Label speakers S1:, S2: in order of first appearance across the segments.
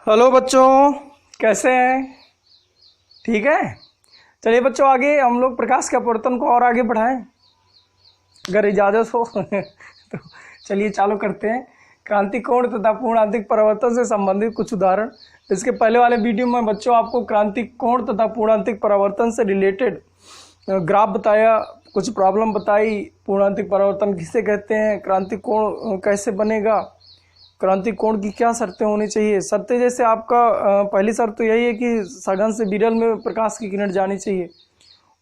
S1: Hello बच्चों, कैसे हैं? ठीक है। चलिए बच्चों, आगे हम लोग प्रकाश के अपवर्तन को और आगे बढ़ाएं, अगर इजाज़त हो तो चलिए चालू करते हैं। क्रांतिक कोण तथा पूर्णांतिक परावर्तन से संबंधित कुछ उदाहरण। इसके पहले वाले वीडियो में बच्चों आपको क्रांतिक कोण तथा पूर्णांतिक परावर्तन से रिलेटेड ग्राफ बताया, कुछ प्रॉब्लम बताई। पूर्णांतिक परावर्तन किसे कहते हैं, क्रांतिक कोण कैसे बनेगा, क्रांतिक कोण की क्या शर्तें होनी चाहिए। शर्तें जैसे आपका पहली शर्त तो यही है कि सघन से विरल में प्रकाश की किरण जानी चाहिए,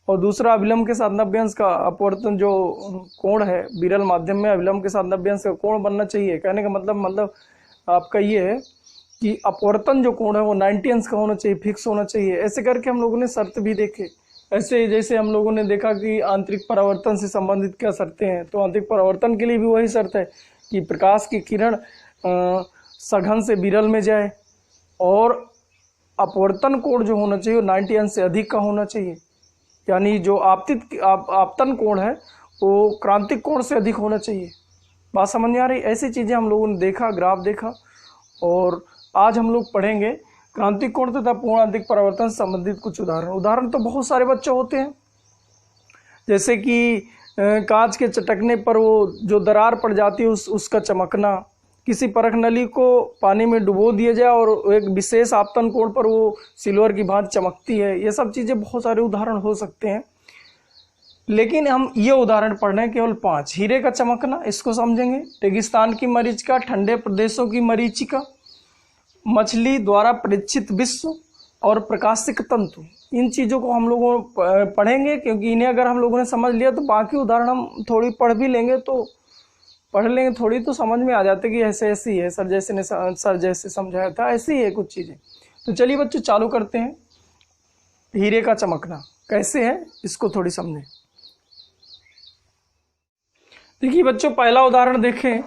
S1: और दूसरा अभिलंब के साथ नव्यांश का अपवर्तन जो कोण है, विरल माध्यम में अभिलंब के साथ नव्यांश का कोण बनना चाहिए। कहने का मतलब आपका ये है कि अपवर्तन जो कोण है वो 90 अंश का होना चाहिए, फिक्स होना चाहिए। ऐसे करके हम लोगों ने शर्त भी देखे। ऐसे जैसे हम लोगों ने देखा कि आंतरिक परावर्तन से संबंधित क्या शर्तें हैं, तो आंतरिक परावर्तन के लिए भी वही शर्त है कि प्रकाश की किरण सघन से विरल में जाए, और अपवर्तन कोण जो होना चाहिए वो 90 अंश से अधिक का होना चाहिए। यानी जो आपतन कोण है वो क्रांतिक कोण से अधिक होना चाहिए। बात समझ में आ रही? ऐसी चीज़ें हम लोगों ने देखा, ग्राफ देखा, और आज हम लोग पढ़ेंगे क्रांतिक कोण तथा पूर्णांतिक परावर्तन से संबंधित कुछ उदाहरण। उदाहरण तो बहुत सारे बच्चे होते हैं, जैसे कि कांच के चटकने पर वो जो दरार पड़ जाती है उसका चमकना, किसी परख नली को पानी में डुबो दिया जाए और एक विशेष आपतन कोण पर वो सिल्वर की भांति चमकती है। ये सब चीज़ें बहुत सारे उदाहरण हो सकते हैं, लेकिन हम ये उदाहरण पढ़ रहे हैं केवल 5। हीरे का चमकना, इसको समझेंगे। रेगिस्तान की मरीचिका, ठंडे प्रदेशों की मरीचिका, मछली द्वारा परीक्षित विश्व, और प्रकाशिक तंतु। इन चीज़ों को हम लोगों पढ़ेंगे, क्योंकि इन्हें अगर हम लोगों ने समझ लिया तो बाकी उदाहरण हम थोड़ी पढ़ भी लेंगे, तो पढ़ लेंगे थोड़ी तो समझ में आ जाते कि ऐसे ऐसी है, सर जैसे समझाया था ऐसी है कुछ चीज़ें। तो चलिए बच्चों चालू करते हैं। हीरे का चमकना कैसे है इसको थोड़ी समझें। देखिए बच्चों, पहला उदाहरण देखें।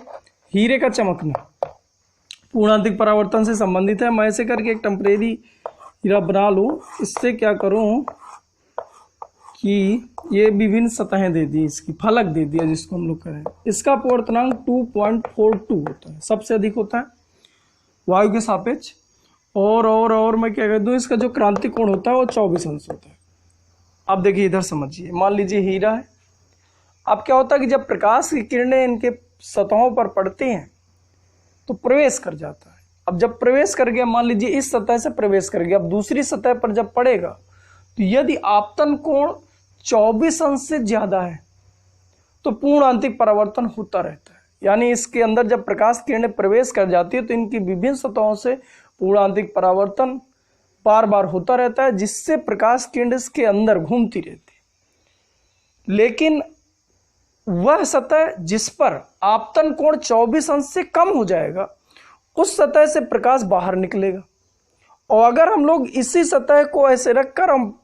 S1: हीरे का चमकना पूर्णांतिक परावर्तन से संबंधित है। मैं ऐसे करके एक टेम्परेरी हीरा बना लूँ। इससे क्या करूँ कि ये विभिन्न सतहें दे दी, इसकी फलक दे दिया जिसको हम लोग करें। इसका अपवर्तनांक 2.42 होता है, सबसे अधिक होता है वायु के सापेक्ष। और मैं क्या कह दूँ, इसका जो क्रांतिक कोण होता है वो 24 अंश होता है। अब देखिए इधर समझिए, मान लीजिए हीरा है। अब क्या होता है कि जब प्रकाश की किरणें इनके सतहों पर पड़ती हैं तो प्रवेश कर जाता है। अब जब प्रवेश कर गया, मान लीजिए इस सतह से प्रवेश कर गया, अब दूसरी सतह पर जब पड़ेगा तो यदि आपतन कोण 24 अंश से ज्यादा है तो पूर्णांतिक परावर्तन होता रहता है। यानी इसके अंदर जब प्रकाश किरणें प्रवेश कर जाती है तो इनकी विभिन्न सतहों से पूर्णांतिक परावर्तन बार बार होता रहता है, जिससे प्रकाश किरण इसके अंदर घूमती रहती है। लेकिन वह सतह जिस पर आपतन कोण 24 अंश से कम हो जाएगा, उस सतह से प्रकाश बाहर निकलेगा। और अगर हम लोग इसी सतह को ऐसे रखकर हम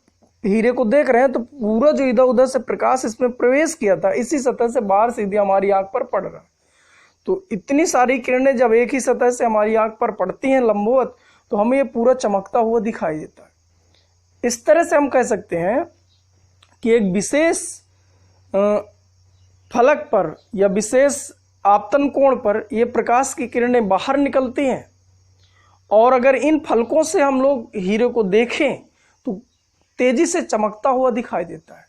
S1: हीरे को देख रहे हैं तो पूरा जो इधर उधर से प्रकाश इसमें प्रवेश किया था, इसी सतह से बाहर सीधे हमारी आंख पर पड़ रहा है। तो इतनी सारी किरणें जब एक ही सतह से हमारी आंख पर पड़ती हैं लंबवत, तो हमें ये पूरा चमकता हुआ दिखाई देता है। इस तरह से हम कह सकते हैं कि एक विशेष फलक पर या विशेष आपतन कोण पर ये प्रकाश की किरणें बाहर निकलती हैं, और अगर इन फलकों से हम लोग हीरे को देखें तो तेजी से चमकता हुआ दिखाई देता है।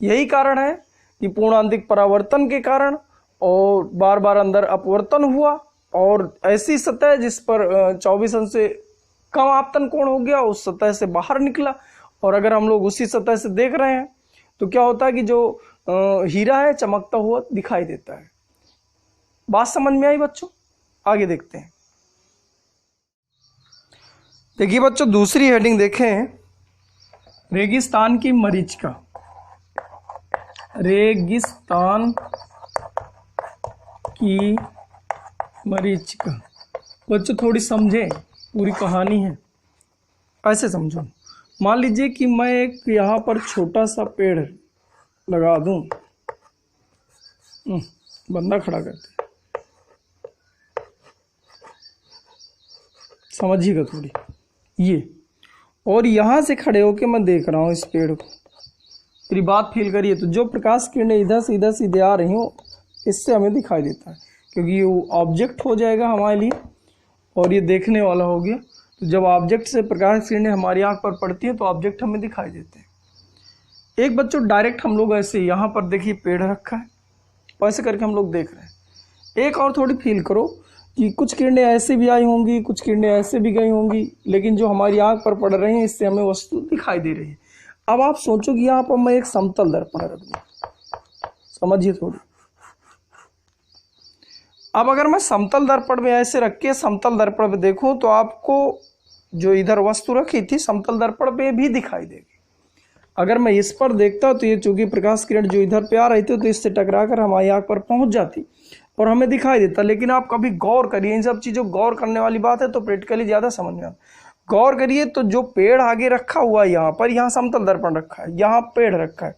S1: यही कारण है कि पूर्णांतिक परावर्तन के कारण और बार बार अंदर अपवर्तन हुआ, और ऐसी सतह जिस पर 24 अंश से कम आपतन कोण हो गया उस सतह से बाहर निकला। और अगर हम लोग उसी सतह से देख रहे हैं तो क्या होता है कि जो हीरा है चमकता हुआ दिखाई देता है। बात समझ में आई बच्चों? आगे देखते हैं। देखिए बच्चों, दूसरी हेडिंग देखें। रेगिस्तान की मरीचिका। रेगिस्तान की मरीचिका बच्चों थोड़ी समझें, पूरी कहानी है, ऐसे समझो। मान लीजिए कि मैं एक यहाँ पर छोटा सा पेड़ लगा दूं, बंदा खड़ा करते, समझिएगा थोड़ी ये, और यहाँ से खड़े होके मैं देख रहा हूँ इस पेड़ को। मेरी बात फील करिए, तो जो प्रकाश किरणें इधर से सीधे आ रही हो इससे हमें दिखाई देता है, क्योंकि ये ऑब्जेक्ट हो जाएगा हमारे लिए और ये देखने वाला हो गया। तो जब ऑब्जेक्ट से प्रकाश किरणें हमारी आंख पर पड़ती हैं तो ऑब्जेक्ट हमें दिखाई देते हैं। एक बच्चों डायरेक्ट हम लोग ऐसे यहाँ पर देखिए पेड़ रखा है, वैसे करके हम लोग देख रहे हैं। एक और थोड़ी फील करो कि कुछ किरणें ऐसे भी आई होंगी, कुछ किरणें ऐसे भी गई होंगी, लेकिन जो हमारी आंख पर पड़ रही हैं इससे हमें वस्तु दिखाई दे रही है। अब आप सोचो कि यहाँ पर मैं एक समतल दर्पण रख दूं, समझिए थोड़ी। अब अगर मैं समतल दर्पण में ऐसे रख के समतल दर्पण पे देखूं तो आपको जो इधर वस्तु रखी थी समतल दर्पण पे भी दिखाई देगी। अगर मैं इस पर देखता तो ये चूंकि प्रकाश किरण जो इधर पे आ रही थी तो इससे टकराकर हमारी आंख पर पहुंच जाती और हमें दिखाई देता। लेकिन आप कभी गौर करिए, इन सब चीज़ों गौर करने वाली बात है तो प्रैक्टिकली ज़्यादा समझ में आता। गौर करिए तो जो पेड़ आगे रखा हुआ है यहाँ पर, यहाँ समतल दर्पण रखा है, यहाँ पेड़ रखा है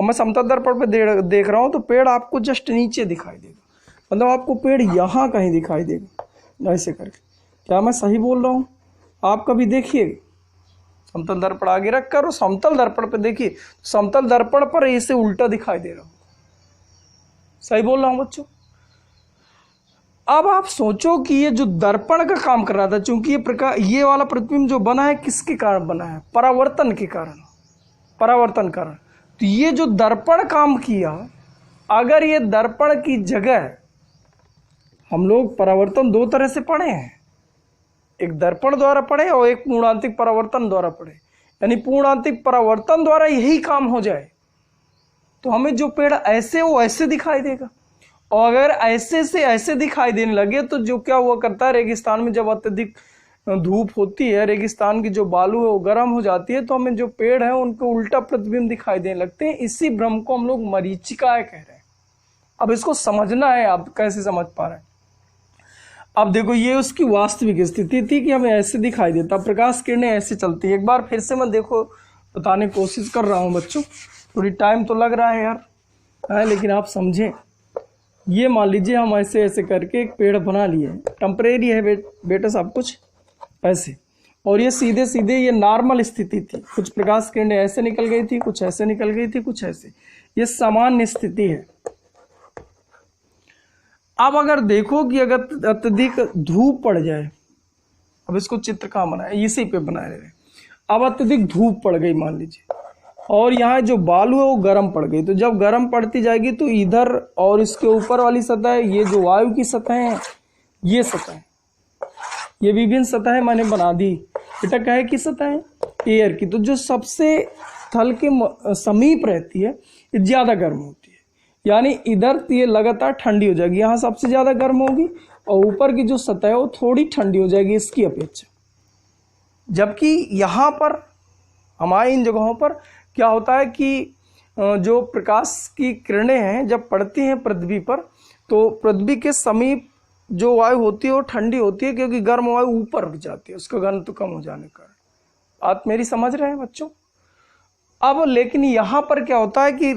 S1: और मैं समतल दर्पण पे देख रहा हूँ तो पेड़ आपको जस्ट नीचे दिखाई देगा, मतलब आपको पेड़ यहाँ कहीं दिखाई देगा ऐसे करके। क्या मैं सही बोल रहा हूँ? आप कभी देखिए समतल दर्पण आगे रखकर और समतल दर्पण पे देखिए, समतल दर्पण पर इसे उल्टा दिखाई दे रहा हूँ। सही बोल रहा हूँ बच्चों? अब आप सोचो कि ये जो दर्पण का काम कर रहा था, चूंकि ये वाला प्रतिबिंब जो बना है किसके कारण बना है? परावर्तन के कारण, परावर्तन कारण। तो ये जो दर्पण काम किया, अगर ये दर्पण की जगह हम लोग परावर्तन दो तरह से पढ़े हैं, एक दर्पण द्वारा पढ़े और एक पूर्णांतिक परावर्तन द्वारा पढ़े। यानी पूर्णांतिक परावर्तन द्वारा यही काम हो जाए तो हमें जो पेड़ ऐसे वो ऐसे दिखाई देगा, और अगर ऐसे से ऐसे दिखाई देने लगे तो जो क्या हुआ करता है, रेगिस्तान में जब अत्यधिक धूप होती है, रेगिस्तान की जो बालू है वो गर्म हो जाती है तो हमें जो पेड़ है उनको उल्टा प्रतिबिंब दिखाई देने लगते हैं। इसी भ्रम को हम लोग मरीचिकाएं कह रहे हैं। अब इसको समझना है, आप कैसे समझ पा रहे हैं? अब देखो ये उसकी वास्तविक स्थिति थी कि हमें ऐसे दिखाई देता, प्रकाश किरणें ऐसे चलती है। एक बार फिर से मैं देखो बताने की कोशिश कर रहा हूँ बच्चों, थोड़ी टाइम तो लग रहा है यार है, लेकिन आप समझें। ये मान लीजिए हम ऐसे ऐसे करके एक पेड़ बना लिए, टेम्परेरी है बेटा सब कुछ ऐसे, और ये सीधे सीधे ये नॉर्मल स्थिति थी। कुछ प्रकाश किरणें ऐसे निकल गई थी, कुछ ऐसे निकल गई थी, कुछ ऐसे, ये सामान्य स्थिति है। अब अगर देखो कि अगर अत्यधिक धूप पड़ जाए, अब इसको चित्र कहाँ बनाए, इसी पे बनाए रहे। अब अत्यधिक धूप पड़ गई मान लीजिए, और यहाँ जो बालू है वो गर्म पड़ गई, तो जब गर्म पड़ती जाएगी तो इधर और इसके ऊपर वाली सतह, ये जो वायु की सतह है, ये सतह, ये विभिन्न सतह मैंने बना दी। बेटा कहे की सतह है? एयर की। तो जो सबसे थल के समीप रहती है ये ज़्यादा गर्म होती है, यानी इधर ये लगातार ठंडी हो जाएगी, यहाँ सबसे ज़्यादा गर्म होगी, और ऊपर की जो सतह है वो थोड़ी ठंडी हो जाएगी इसकी अपेक्षा। जबकि यहाँ पर हमारे इन जगहों पर क्या होता है कि जो प्रकाश की किरणें हैं जब पड़ती हैं पृथ्वी पर, तो पृथ्वी के समीप जो वायु होती है वो ठंडी होती है, क्योंकि गर्म वायु ऊपर उठ जाती है, उसका घनत्व कम हो जाने का। आप मेरी समझ रहे हैं बच्चों? अब लेकिन यहाँ पर क्या होता है कि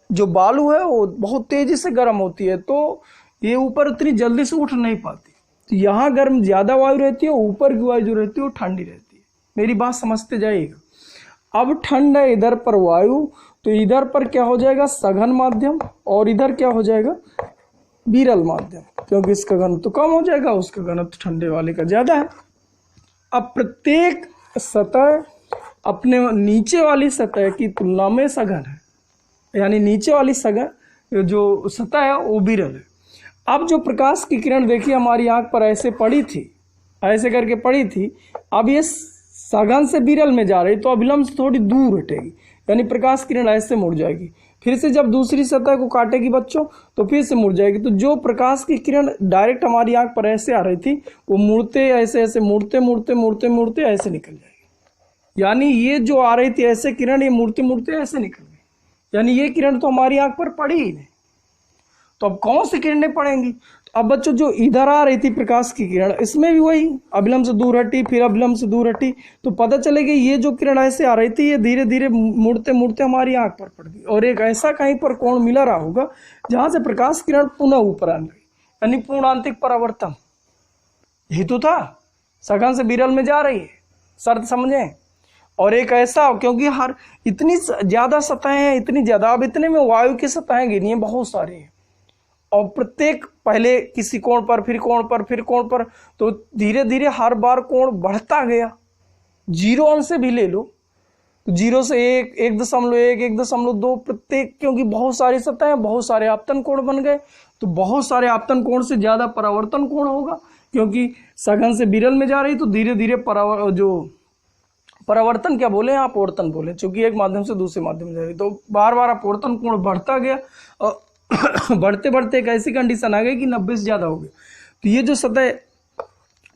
S1: जो बालू है वो बहुत तेजी से गर्म होती है, तो ये ऊपर उतनी जल्दी से उठ नहीं पाती, तो यहाँ गर्म ज़्यादा वायु रहती है, ऊपर की वायु जो रहती है वो ठंडी रहती है। मेरी बात समझते जाइएगा। अब ठंड है इधर पर वायु, तो इधर पर क्या हो जाएगा? सघन माध्यम, और इधर क्या हो जाएगा? विरल माध्यम, क्योंकि इसका घनत्व तो कम हो जाएगा, उसका घनत्व तो ठंडे वाले का ज़्यादा है। अब प्रत्येक सतह अपने नीचे वाली सतह की तुलना में सघन है, यानी नीचे वाली सतह जो सतह है वो विरल है। अब जो प्रकाश की किरण देखिए हमारी आंख पर ऐसे पड़ी थी, ऐसे करके पड़ी थी, अब ये सघन से विरल में जा रही, तो अभिलंब से थोड़ी दूर हटेगी, यानी प्रकाश किरण ऐसे मुड़ जाएगी। फिर से जब दूसरी सतह को काटेगी बच्चों तो फिर से मुड़ जाएगी। तो जो प्रकाश की किरण डायरेक्ट हमारी आंख पर ऐसे आ रही थी वो मुड़ते ऐसे ऐसे मुड़ते मुड़ते मुड़ते मुड़ते ऐसे निकल जाएगी, यानी ये जो आ रही थी ऐसे किरण ये मुड़ते मुड़ते ऐसे निकल गई, यानी ये किरण तो हमारी आंख पर पड़ी ही नहीं। तो अब कौन सी किरणें पड़ेंगी? तो अब बच्चों जो इधर आ रही थी प्रकाश की किरण, इसमें भी वही अभिलंब से दूर हटी, फिर अभिलंब से दूर हटी, तो पता चलेगा ये जो किरण ऐसे आ रही थी ये धीरे धीरे मुड़ते मुड़ते हमारी आंख पर पड़ गई, और एक ऐसा कहीं पर कोण मिला रहा होगा जहां से प्रकाश किरण पुनः ऊपर आने लगी, यानी पूर्णांतिक परावर्तन। यही तो था, सघन से विरल में जा रही है, शर्त समझें। और एक ऐसा, क्योंकि हर इतनी ज़्यादा सतहें हैं, इतनी ज़्यादा, अब इतने में वायु की सतहें गिनी हैं बहुत सारी हैं, और प्रत्येक पहले किसी कोण पर, फिर कोण पर, फिर कोण पर, तो धीरे धीरे हर बार कोण बढ़ता गया। 0 अंश से भी ले लो तो 0 से 1, 1.1, 1.2 प्रत्येक, क्योंकि बहुत सारी सतहें, बहुत सारे आपतन कोण बन गए, तो बहुत सारे आपतन कोण से ज्यादा परावर्तन कोण होगा, क्योंकि सघन से विरल में जा रही तो धीरे धीरे परावर्तन क्या बोले आप, अपवर्तन बोले, क्योंकि एक माध्यम से दूसरे माध्यम में जा रही, तो बार बार अपवर्तन कोण बढ़ता गया और बढ़ते बढ़ते एक ऐसी कंडीशन आ गई कि 90 से ज्यादा हो गई। तो ये जो सतह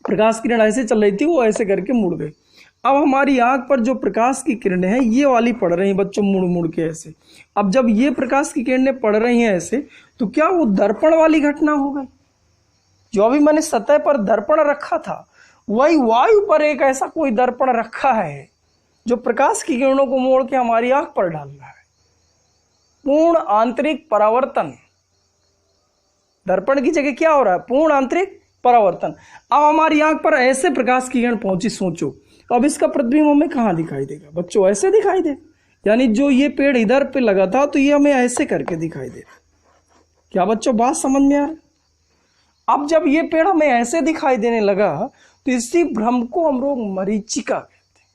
S1: प्रकाश किरण ऐसे चल रही थी वो ऐसे करके मुड़ गई। अब हमारी आंख पर जो प्रकाश की किरणें हैं ये वाली पड़ रही हैं बच्चों, मुड़ मुड़ के ऐसे। अब जब ये प्रकाश की किरणें पड़ रही हैं ऐसे, तो क्या वो दर्पण वाली घटना हो गई? जो अभी मैंने सतह पर दर्पण रखा था, वही वायु पर एक ऐसा कोई दर्पण रखा है जो प्रकाश की किरणों को मोड़ के हमारी आंख पर डाल रहा है। पूर्ण आंतरिक परावर्तन, दर्पण की जगह क्या हो रहा है, पूर्ण आंतरिक परावर्तन। अब हमारी आंख पर ऐसे प्रकाश की किरण पहुंची, सोचो अब इसका प्रतिबिंब हमें कहाँ दिखाई देगा बच्चों, ऐसे दिखाई दे, यानी जो ये पेड़ इधर पे लगा था तो ये हमें ऐसे करके दिखाई दे। क्या बच्चों बात समझ में आ रही? अब जब ये पेड़ हमें ऐसे दिखाई देने लगा तो इसी भ्रम को हम लोग मरीचिका कहते हैं।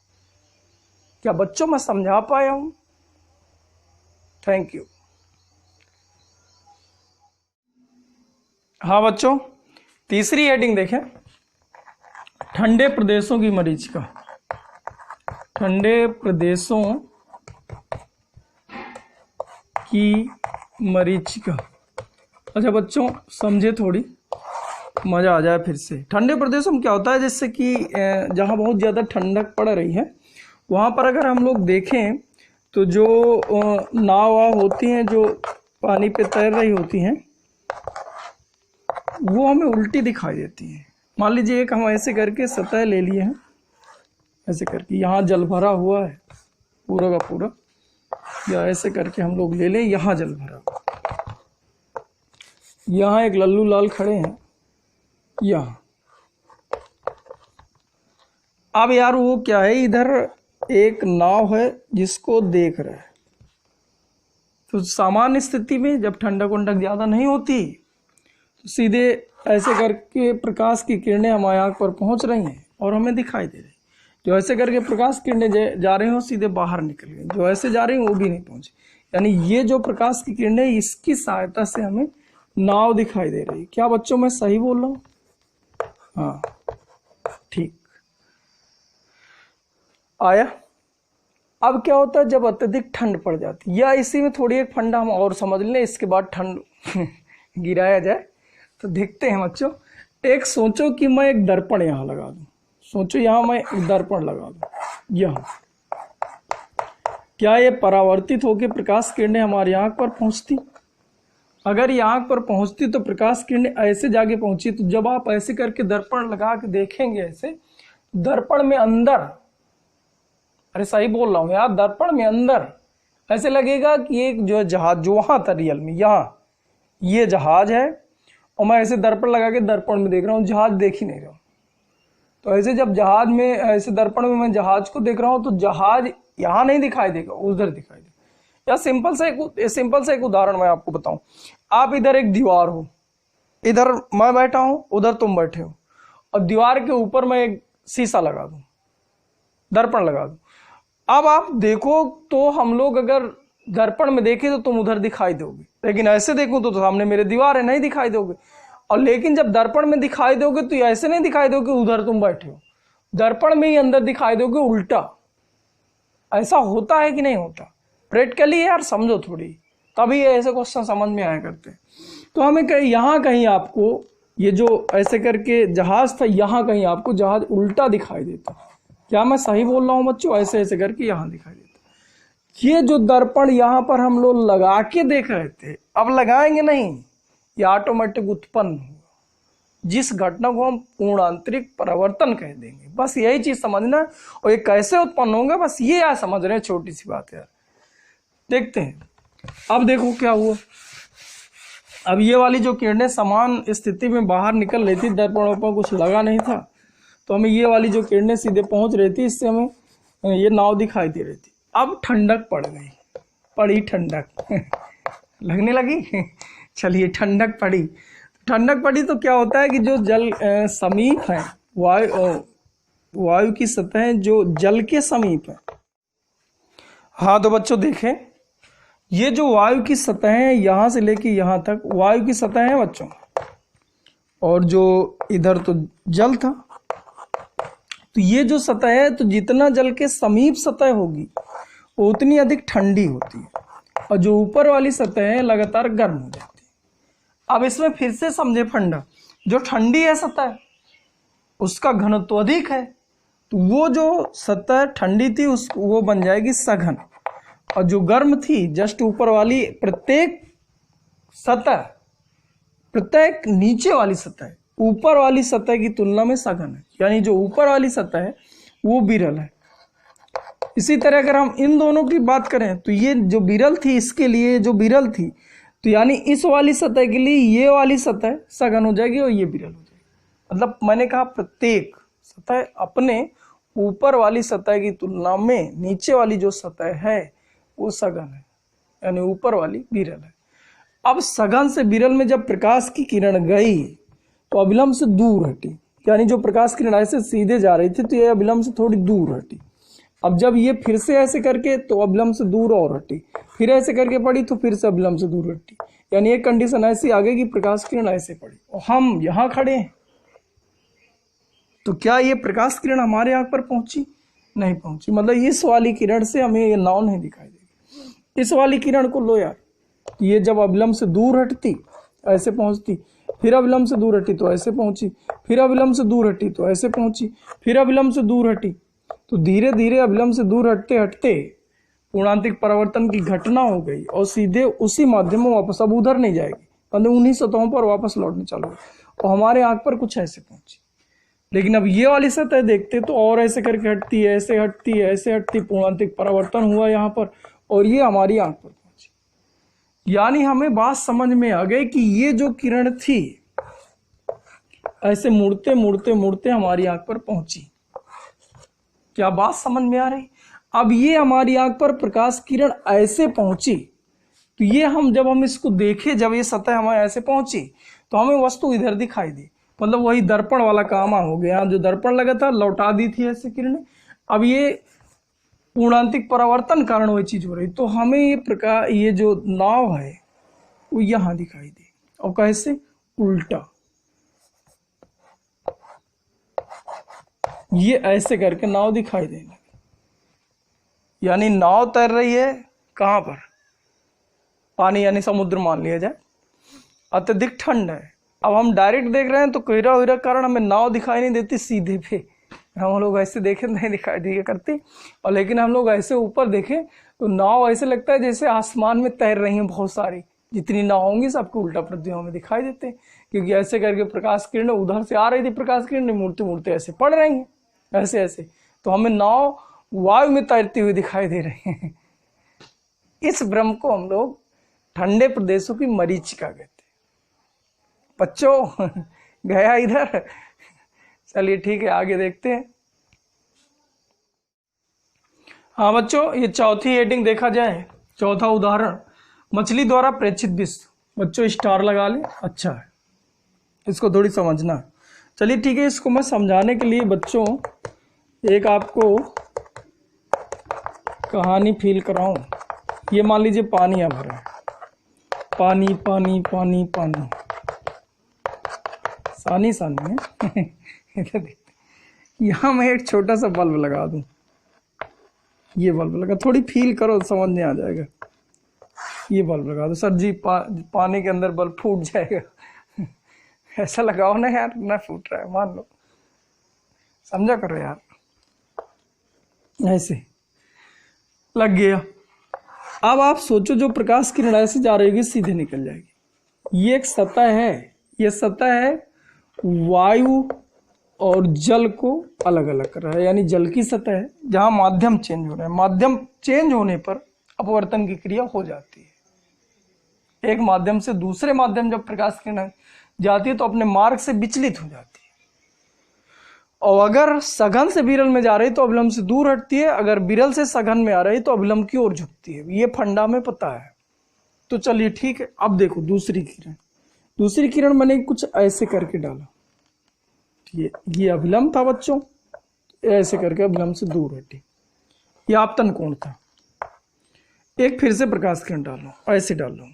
S1: क्या बच्चों मैं समझा पाया हूं? Thank you. हाँ बच्चों, तीसरी हेडिंग देखें, ठंडे प्रदेशों की मरीचिका। ठंडे प्रदेशों की मरीचिका। अच्छा बच्चों समझे, थोड़ी मजा आ जाए फिर से। ठंडे प्रदेशों में क्या होता है, जैसे कि जहाँ बहुत ज़्यादा ठंडक पड़ रही है वहाँ पर अगर हम लोग देखें तो जो नाव होती हैं जो पानी पे तैर रही होती हैं वो हमें उल्टी दिखाई देती हैं। मान लीजिए एक हम ऐसे करके सतह ले लिए हैं, ऐसे करके यहाँ जल भरा हुआ है पूरा का पूरा, या ऐसे करके हम लोग ले लें यहाँ जल भरा, यहाँ एक लल्लू लाल खड़े हैं यहाँ। अब यार वो क्या है, इधर एक नाव है जिसको देख रहा है, तो सामान्य स्थिति में जब ठंडक उंडक ज्यादा नहीं होती तो सीधे ऐसे करके प्रकाश की किरणें हमारे आंख पर पहुंच रही हैं और हमें दिखाई दे रही। जो ऐसे करके प्रकाश किरणें जा रही हो सीधे बाहर निकल गई, जो ऐसे जा रही वो भी नहीं पहुंची। यानी ये जो प्रकाश की किरणें, इसकी सहायता से हमें नाव दिखाई दे रही। क्या बच्चों मैं सही बोल रहा हूँ? हाँ ठीक आया। अब क्या होता है जब अत्यधिक ठंड पड़ जाती है, या इसी में थोड़ी एक फंडा हम और समझ लें, इसके बाद ठंड गिराया जाए तो देखते हैं बच्चों। एक सोचो कि मैं एक दर्पण यहाँ लगा दूं, सोचो यहाँ मैं एक दर्पण लगा दूं यहाँ, क्या ये परावर्तित होकर प्रकाश किरणें हमारी आंख पर पहुंचती? अगर ये आंख पर पहुंचती तो प्रकाश किरणें ऐसे जाके पहुंची, तो जब आप ऐसे करके दर्पण लगा के देखेंगे ऐसे, दर्पण में अंदर, अरे सही बोल रहा हूं यार, दर्पण में अंदर ऐसे लगेगा कि एक जो जहाज जो वहां था रियल में, यहाँ ये जहाज है और मैं ऐसे दर्पण लगा के दर्पण में देख रहा हूँ, जहाज देख ही नहीं रहा हूँ। तो ऐसे जब जहाज में, ऐसे दर्पण में मैं जहाज को देख रहा हूँ तो जहाज यहाँ नहीं दिखाई देगा, उधर दिखाई देगा। या सिंपल सा एक उदाहरण मैं आपको बताऊं। आप इधर एक दीवार हो, इधर मैं बैठा हूं, उधर तुम बैठे हो, और दीवार के ऊपर मैं एक शीशा लगा दूं, दर्पण लगा दूं। अब आप देखो तो हम लोग अगर दर्पण में देखें तो तुम उधर दिखाई दोगे, लेकिन ऐसे देखूं तो सामने मेरे दीवार है, नहीं दिखाई दोगे। और लेकिन जब दर्पण में दिखाई दोगे तो ऐसे नहीं दिखाई दोगे उधर तुम बैठे हो, दर्पण में ही अंदर दिखाई दोगे उल्टा। ऐसा होता है कि नहीं होता? प्रैक्टिकली यार समझो थोड़ी, तभी ऐसे क्वेश्चन समझ में आया करते हैं। तो हमें कहीं यहाँ कहीं आपको ये जो ऐसे करके जहाज था, यहाँ कहीं आपको जहाज उल्टा दिखाई देता। क्या मैं सही बोल रहा हूँ बच्चों? ऐसे ऐसे करके यहाँ दिखाई देता। ये जो दर्पण यहाँ पर हम लोग लगा के देख रहे थे, अब लगाएंगे नहीं, ये ऑटोमेटिक उत्पन्न होगा, जिस घटना को हम पूर्ण आंतरिक परावर्तन कह देंगे। बस यही चीज समझना, और ये कैसे उत्पन्न होगा बस ये यार समझ रहे हैं, छोटी सी बात यार। देखते हैं अब, देखो क्या हुआ। अब ये वाली जो किरणें समान स्थिति में बाहर निकल रही थी, दर्पणों पर कुछ लगा नहीं था, तो हमें ये वाली जो किरणें सीधे पहुंच रही थी, इससे हमें ये नाव दिखाई दे रही थी। अब ठंडक पड़ गई, पड़ी ठंडक लगने लगी। चलिए ठंडक पड़ी। ठंडक पड़ी तो क्या होता है कि जो जल समीप है, वायु की सतह जो जल के समीप है। हाँ तो बच्चों देखें, ये जो वायु की सतह है यहां से लेके यहां तक वायु की सतह है बच्चों, और जो इधर तो जल था। तो ये जो सतह है, तो जितना जल के समीप सतह होगी वो उतनी अधिक ठंडी होती है, और जो ऊपर वाली सतह है लगातार गर्म हो जाती है। अब इसमें फिर से समझे फंडा, जो ठंडी है सतह उसका घनत्व अधिक है, तो वो जो सतह ठंडी थी वो बन जाएगी सघन, और जो गर्म थी जस्ट ऊपर वाली प्रत्येक नीचे वाली सतह ऊपर वाली सतह की तुलना में सघन है, यानी जो ऊपर वाली सतह है वो विरल है। इसी तरह अगर हम इन दोनों की बात करें तो ये जो विरल थी, इसके लिए जो विरल थी, तो यानी इस वाली सतह के लिए ये वाली सतह सघन हो जाएगी और ये विरल हो जाएगी। मतलब मैंने कहा प्रत्येक सतह अपने ऊपर वाली सतह की तुलना में नीचे वाली जो सतह है वो सघन है, यानी ऊपर वाली विरल है। अब सघन से विरल में जब प्रकाश की किरण गई तो अभिलंब से दूर हटी, यानी जो प्रकाश किरण ऐसे सीधे जा रही थी तो ये अभिलंब से थोड़ी दूर हटी। अब जब ये फिर से ऐसे करके तो अभिलंब से दूर और हटी, फिर ऐसे करके पड़ी तो फिर से अभिलंब से दूर हटी, यानी एक कंडीशन ऐसी आ गई कि प्रकाश किरण ऐसे पड़ी और हम यहां खड़े हैं। तो क्या ये प्रकाश किरण हमारे आंख पर पहुंची? नहीं पहुंची। मतलब इस वाली किरण से हमें ये नाव नहीं दिखाई देगी। इस वाली किरण को लो यार, ये जब अभिलंब से दूर हटती ऐसे पहुंचती, फिर अभिलंब से दूर हटी तो ऐसे पहुंची, फिर अभिलंब से दूर हटी तो ऐसे पहुंची, फिर अभिलंब से दूर हटी, तो धीरे धीरे अभिलंब से दूर हटते हटते पूर्णांतिक परावर्तन की घटना हो गई और सीधे उसी माध्यम में वापस, अब उधर नहीं जाएगी, मतलब उन्हीं सतहों पर वापस लौटने चालू और हमारे आंख पर कुछ ऐसे पहुंची। लेकिन अब ये वाली सतह देखते तो और ऐसे करके हटती है, ऐसे हटती है, ऐसे हटती, पूर्णांतिक परावर्तन हुआ यहाँ पर और ये हमारी आंख पर पहुंची। यानी हमें बात समझ में आ गई कि ये जो किरण थी ऐसे मुड़ते मुड़ते मुड़ते हमारी आंख पर पहुंची। क्या बात समझ में आ रही? अब ये हमारी आंख पर प्रकाश किरण ऐसे पहुंची, तो ये जब हम इसको देखे, जब ये सतह हमें ऐसे पहुंची तो हमें वस्तु इधर दिखाई दी। मतलब वही दर्पण वाला काम हो गया, जो दर्पण लगा था लौटा दी थी ऐसे किरणें। अब ये पूर्णांतिक परावर्तन कारण वही चीज हो रही, तो हमें ये प्रकार, ये जो नाव है वो यहां दिखाई दी। और कैसे? उल्टा, ये ऐसे करके नाव दिखाई देने, यानी नाव तैर रही है कहां पर? पानी, यानी समुद्र मान लिया जाए। अत्यधिक ठंड है, अब हम डायरेक्ट देख रहे हैं तो कोहरा वहीरा कारण हमें नाव दिखाई नहीं देती सीधे पे, हम लोग ऐसे देखे नहीं दिखाई दिया करती। और लेकिन हम लोग ऐसे ऊपर देखें तो नाव ऐसे लगता है जैसे आसमान में तैर रही हैं बहुत सारी, जितनी नाव होंगी सबको उल्टा प्रतिबिंब में दिखाई देते हैं, क्योंकि ऐसे करके प्रकाश किरण उधर से आ रही थी, प्रकाश किरण मुड़ते मुड़ते ऐसे पड़ रही हैं ऐसे ऐसे, तो हमें नाव वायु में तैरती हुई दिखाई दे रही है। इस भ्रम को हम लोग ठंडे प्रदेशों की मरीचिका कहते हैं। बच्चों गया इधर? चलिए ठीक है, आगे देखते हैं। हाँ बच्चों, ये चौथी हेडिंग देखा जाए, चौथा उदाहरण, मछली द्वारा प्रेक्षित विश्व। बच्चों स्टार लगा ले, अच्छा है, इसको थोड़ी समझना है। चलिए ठीक है, इसको मैं समझाने के लिए बच्चों एक आपको कहानी फील कराऊं। ये मान लीजिए पानी आ भरा है, पानी पानी पानी पानी, सानी सानी है। यहाँ मैं एक छोटा सा बल्ब लगा दूं, ये बल्ब लगा, थोड़ी फील करो, समझ में आ जाएगा। ये बल्ब लगा दो। सर जी पानी के अंदर बल्ब फूट जाएगा। ऐसा लगाओ ना यार, ना फूट रहा है, मान लो, समझा करो यार। ऐसे लग गया। अब आप सोचो, जो प्रकाश किरण ऐसे जा रही होगी सीधे निकल जाएगी। ये एक सतह है, ये सतह है वायु और जल को अलग अलग कर रहा है, यानी जल की सतह है जहां माध्यम चेंज हो रहा है। माध्यम चेंज होने पर अपवर्तन की क्रिया हो जाती है। एक माध्यम से दूसरे माध्यम जब प्रकाश किरण जाती है तो अपने मार्ग से विचलित हो जाती है, और अगर सघन से विरल में जा रही तो अभिलंब से दूर हटती है, अगर विरल से सघन में आ रही तो अभिलंब की ओर झुकती है। ये फंडा में पता है। तो चलिए ठीक है, अब देखो दूसरी किरण मैंने कुछ ऐसे करके डाला, ये अभिलंब था बच्चों, ऐसे करके अभिलंब से दूर हटी, ये आपतन कोण था। एक फिर से प्रकाश किरण डालो, ऐसे डालो,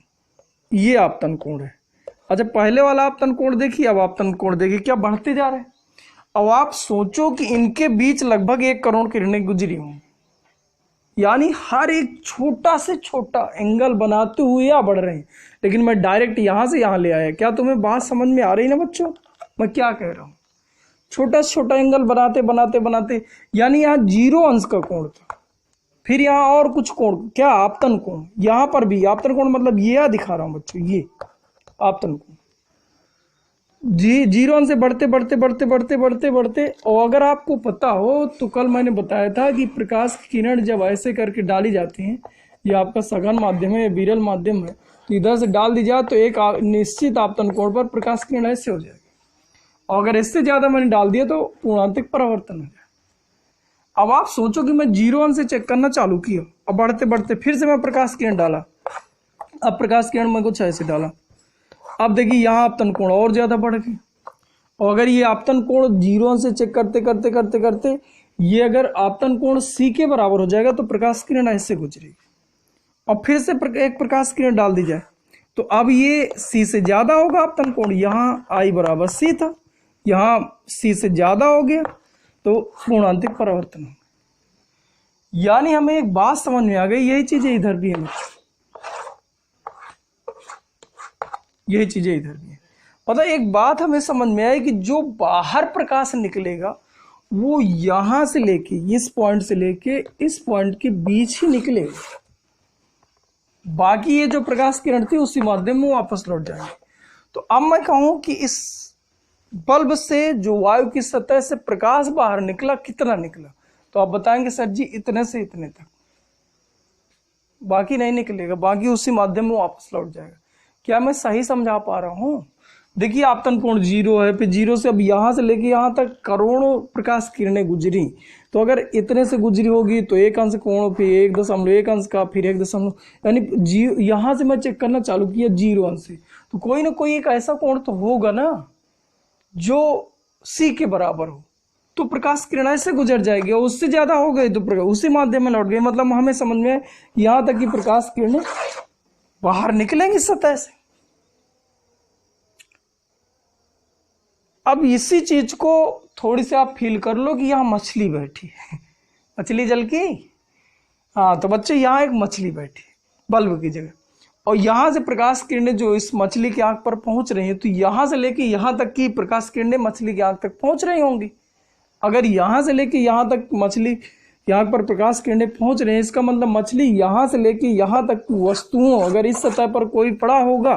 S1: ये आपतन कोण है। अच्छा, पहले वाला आपतन कोण देखिए, अब आपतन कोण देखिए, क्या बढ़ते जा रहे हैं। अब आप सोचो कि इनके बीच लगभग 1 करोड़ किरणें गुजरी हों, यानी हर एक छोटा से छोटा एंगल बनाते हुए या बढ़ रहे हैं। लेकिन मैं डायरेक्ट यहां से यहां ले आया। क्या तुम्हें बात समझ में आ रही ना बच्चों, मैं क्या कह रहा हूं? छोटा से छोटा एंगल बनाते बनाते बनाते, यानी यहाँ 0 अंश का कोण था, फिर यहाँ और कुछ कोण, क्या आपतन कोण, यहाँ पर भी आपतन कोण, मतलब ये दिखा रहा हूं बच्चों, ये आपतन कोण जी 0 अंश से बढ़ते बढ़ते बढ़ते बढ़ते बढ़ते बढ़ते। और अगर आपको पता हो तो कल मैंने बताया था कि प्रकाश की किरण जब ऐसे करके डाली जाती हैं, ये आपका सघन माध्यम है, ये विरल माध्यम है, तो इधर से डाल दी जाए तो एक निश्चित आपतन कोण पर प्रकाश किरण ऐसे हो जाएगी। और अगर इससे ज्यादा मैंने डाल दिया तो पूर्णांतिक परावर्तन हो जाए। अब आप सोचो कि मैं 0 अंश से चेक करना चालू किया, अब बढ़ते बढ़ते फिर से मैं प्रकाश किरण डाला, अब प्रकाश किरण में कुछ ऐसे डाला, अब देखिए यहाँ आपतन कोण और ज्यादा बढ़ गई। और अगर ये आपतन कोण 0 अंश से चेक करते करते करते करते ये अगर आपतन कोण C के बराबर हो जाएगा तो प्रकाश किरण ऐसे गुजरेगी। और फिर से एक प्रकाश किरण डाल दी जाए तो अब ये C से ज्यादा होगा आपतन कोण, यहाँ I बराबर C था, यहाँ C से ज्यादा हो गया तो पूर्णांतिक परावर्तन हो। यानी हमें एक बात समझ में आ गई, यही चीजें इधर भी है, यही चीजें इधर भी है। पता एक बात हमें समझ में आई कि जो बाहर प्रकाश निकलेगा वो यहां से लेके इस पॉइंट से लेके इस पॉइंट के बीच ही निकलेगा, बाकी ये जो प्रकाश किरण थी उसी माध्यम में वापस लौट जाएंगे। तो अब मैं कहूं कि इस बल्ब से जो वायु की सतह से प्रकाश बाहर निकला, कितना निकला, तो आप बताएंगे सर जी इतने से इतने तक, बाकी नहीं निकलेगा, बाकी उसी माध्यम में वापस लौट जाएगा। क्या मैं सही समझा पा रहा हूं? देखिए आपतन कोण 0 है, फिर 0 से अब यहां से लेके यहां तक करोड़ों प्रकाश किरणें गुजरी, तो अगर इतने से गुजरी होगी तो 1 अंश कोण, फिर 1.1 अंश का, फिर 1 यानी यहां से मैं चेक करना चालू किया 0 अंश से, तो कोई ना कोई एक ऐसा कोण तो होगा ना जो C के बराबर हो, तो प्रकाश किरण ऐसे गुजर जाएगी। और उससे ज्यादा हो गई तो प्रकाश उसी माध्यम में लौट गई। मतलब हमें समझ में यहां तक कि प्रकाश किरणें बाहर निकलेंगी सतह से। अब इसी चीज को थोड़ी सी आप फील कर लो कि यहाँ मछली बैठी है, मछली जल की, हाँ तो बच्चे यहाँ एक मछली बैठी है बल्ब की जगह, और यहाँ से प्रकाश किरणें जो इस मछली की आंख पर पहुंच रही हैं, तो यहाँ से लेके यहाँ तक की प्रकाश किरणें मछली की आंख तक पहुंच रही होंगी। अगर यहाँ से लेके यहाँ तक मछली की आंख पर प्रकाश किरणें पहुंच रही हैं, इसका मतलब मछली यहाँ से लेके यहाँ तक वस्तुओं, अगर इस सतह पर कोई पड़ा होगा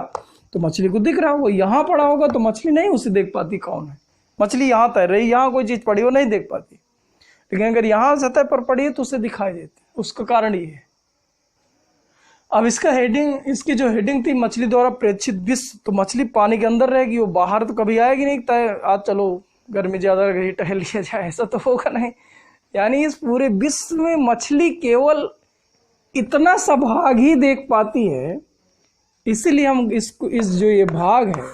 S1: तो मछली को दिख रहा होगा, यहाँ पड़ा होगा तो मछली नहीं उसे देख पाती कौन है। मछली यहाँ तैर रही, यहाँ कोई चीज पड़ी वो नहीं देख पाती, लेकिन अगर यहाँ सतह पर पड़ी है तो उसे दिखाई देती, उसका कारण ये है। अब इसका हेडिंग, इसकी जो हेडिंग थी मछली द्वारा प्रेक्षित विश्व, तो मछली पानी के अंदर रहेगी, वो बाहर तो कभी आएगी नहीं। तय आज चलो गर्मी ज्यादा गई टहल लिया जाए, ऐसा तो होगा नहीं। यानी इस पूरे विश्व में मछली केवल इतना सा भाग ही देख पाती है, इसीलिए हम इसको, इस जो ये भाग है,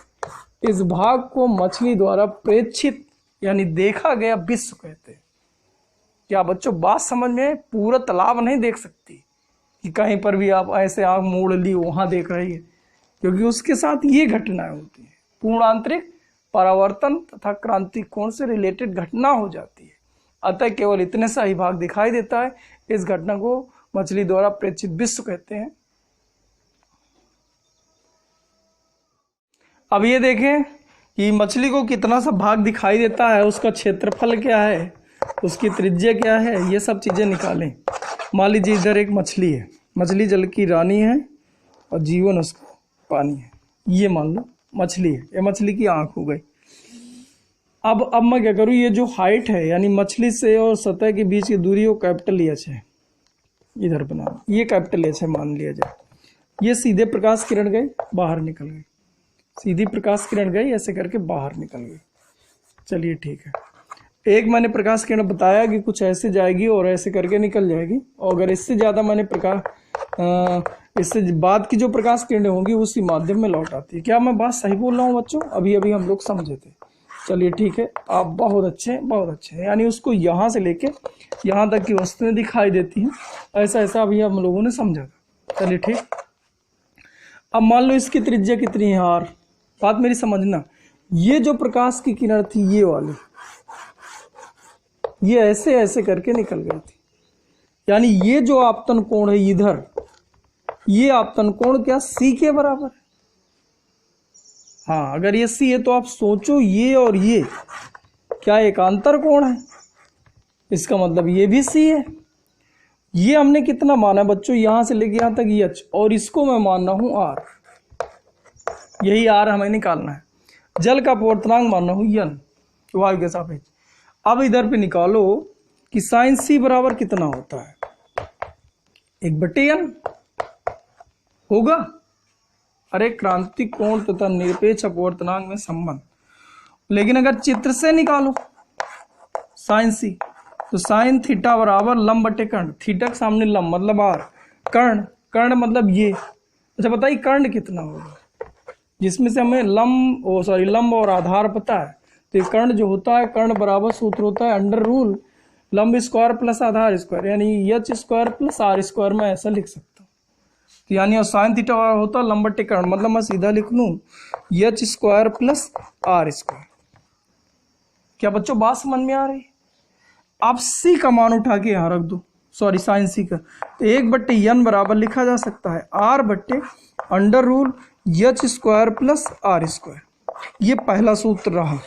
S1: इस भाग को मछली द्वारा प्रेक्षित यानी देखा गया विश्व कहते हैं। क्या बच्चों बात समझ में? पूरा तालाब नहीं देख सकती कि कहीं पर भी आप ऐसे आंख मोड़ ली वहां देख रही है, क्योंकि उसके साथ ये घटनाएं होती है, पूर्णांतरिक परावर्तन तथा क्रांतिक कोण से रिलेटेड घटना हो जाती है। अतः केवल इतने सा ही भाग दिखाई देता है। इस घटना को मछली द्वारा प्रेक्षित विश्व कहते हैं। अब ये देखें कि मछली को कितना सा भाग दिखाई देता है, उसका क्षेत्रफल क्या है, उसकी त्रिज्या क्या है, ये सब चीजें निकालें। मान लीजिए इधर एक मछली है, मछली जल की रानी है और जीवन उसका पानी है, ये मान लो मछली है, ये मछली की आंख हो गई। अब मैं क्या करूँ, ये जो हाइट है यानी मछली से और सतह के बीच की दूरी वो कैपिटल एच है, इधर बना, ये कैपिटल एच है मान लिया जाए। ये सीधे प्रकाश किरण गई, बाहर निकल गई, सीधी प्रकाश किरण गई, ऐसे करके बाहर निकल गई। चलिए ठीक है, एक मैंने प्रकाश किरण बताया कि कुछ ऐसे जाएगी और ऐसे करके निकल जाएगी, और अगर इससे ज़्यादा मैंने इससे बाद की जो प्रकाश किरणें होंगी उसी माध्यम में लौट आती है। क्या मैं बात सही बोल रहा हूँ बच्चों? अभी अभी हम लोग समझे थे। चलिए ठीक है, आप बहुत अच्छे हैं। यानी उसको यहाँ से लेके यहाँ तक की वस्तुएं दिखाई देती हैं, ऐसा ऐसा अभी हम लोगों ने समझा था। चलिए ठीक। अब मान लो इसकी त्रिज्या कितनी है r, बात मेरी समझना। ये जो प्रकाश की किरण थी ये वाली, ये ऐसे ऐसे करके निकल गई थी। यानी ये जो आपतन कोण है इधर, ये आपतन कोण क्या c के बराबर है? हाँ, अगर ये c है तो आप सोचो ये और ये क्या एकांतर कोण है? इसका मतलब ये भी c है। ये हमने कितना माना बच्चों? यहां से लेके यहां तक h, और इसको मैं मान रहा हूं r। यही r हमें निकालना है। जल का अपवर्तनांक मान रहा हूं n, वायु के सापेक्ष। अब इधर पे निकालो कि साइन c बराबर कितना होता है? 1/n होगा। अरे क्रांतिक कोण तथा निरपेक्ष अपवर्तनांक में संबंध। लेकिन अगर चित्र से निकालो साइन c, तो साइन थीटा बराबर लंब बटे कर्ण, थीटा के सामने लंब मतलब r, कर्ण मतलब ये। अच्छा बताइए कर्ण कितना होगा? जिसमें से हमें लंब और आधार पता है, तो ये कर्ण जो होता है, कर्ण बराबर सूत्र होता है अंडर रूल लंब स्क्वायर प्लस आधार स्क्वायर, यानी H square plus R square. में ऐसा लिख सकता हूँ। तो यानी साइन थीटा होता है लंब बटे कर्ण, मतलब मैं सीधा लिख लूँ H square plus R square. क्या बच्चों बात समझ में आ रही है? आप c का मान उठा के यहाँ रख दो, सॉरी साइन c का, तो 1/n बराबर लिखा जा सकता है r बट्टे under root H square plus R square. ये पहला सूत्र रहा।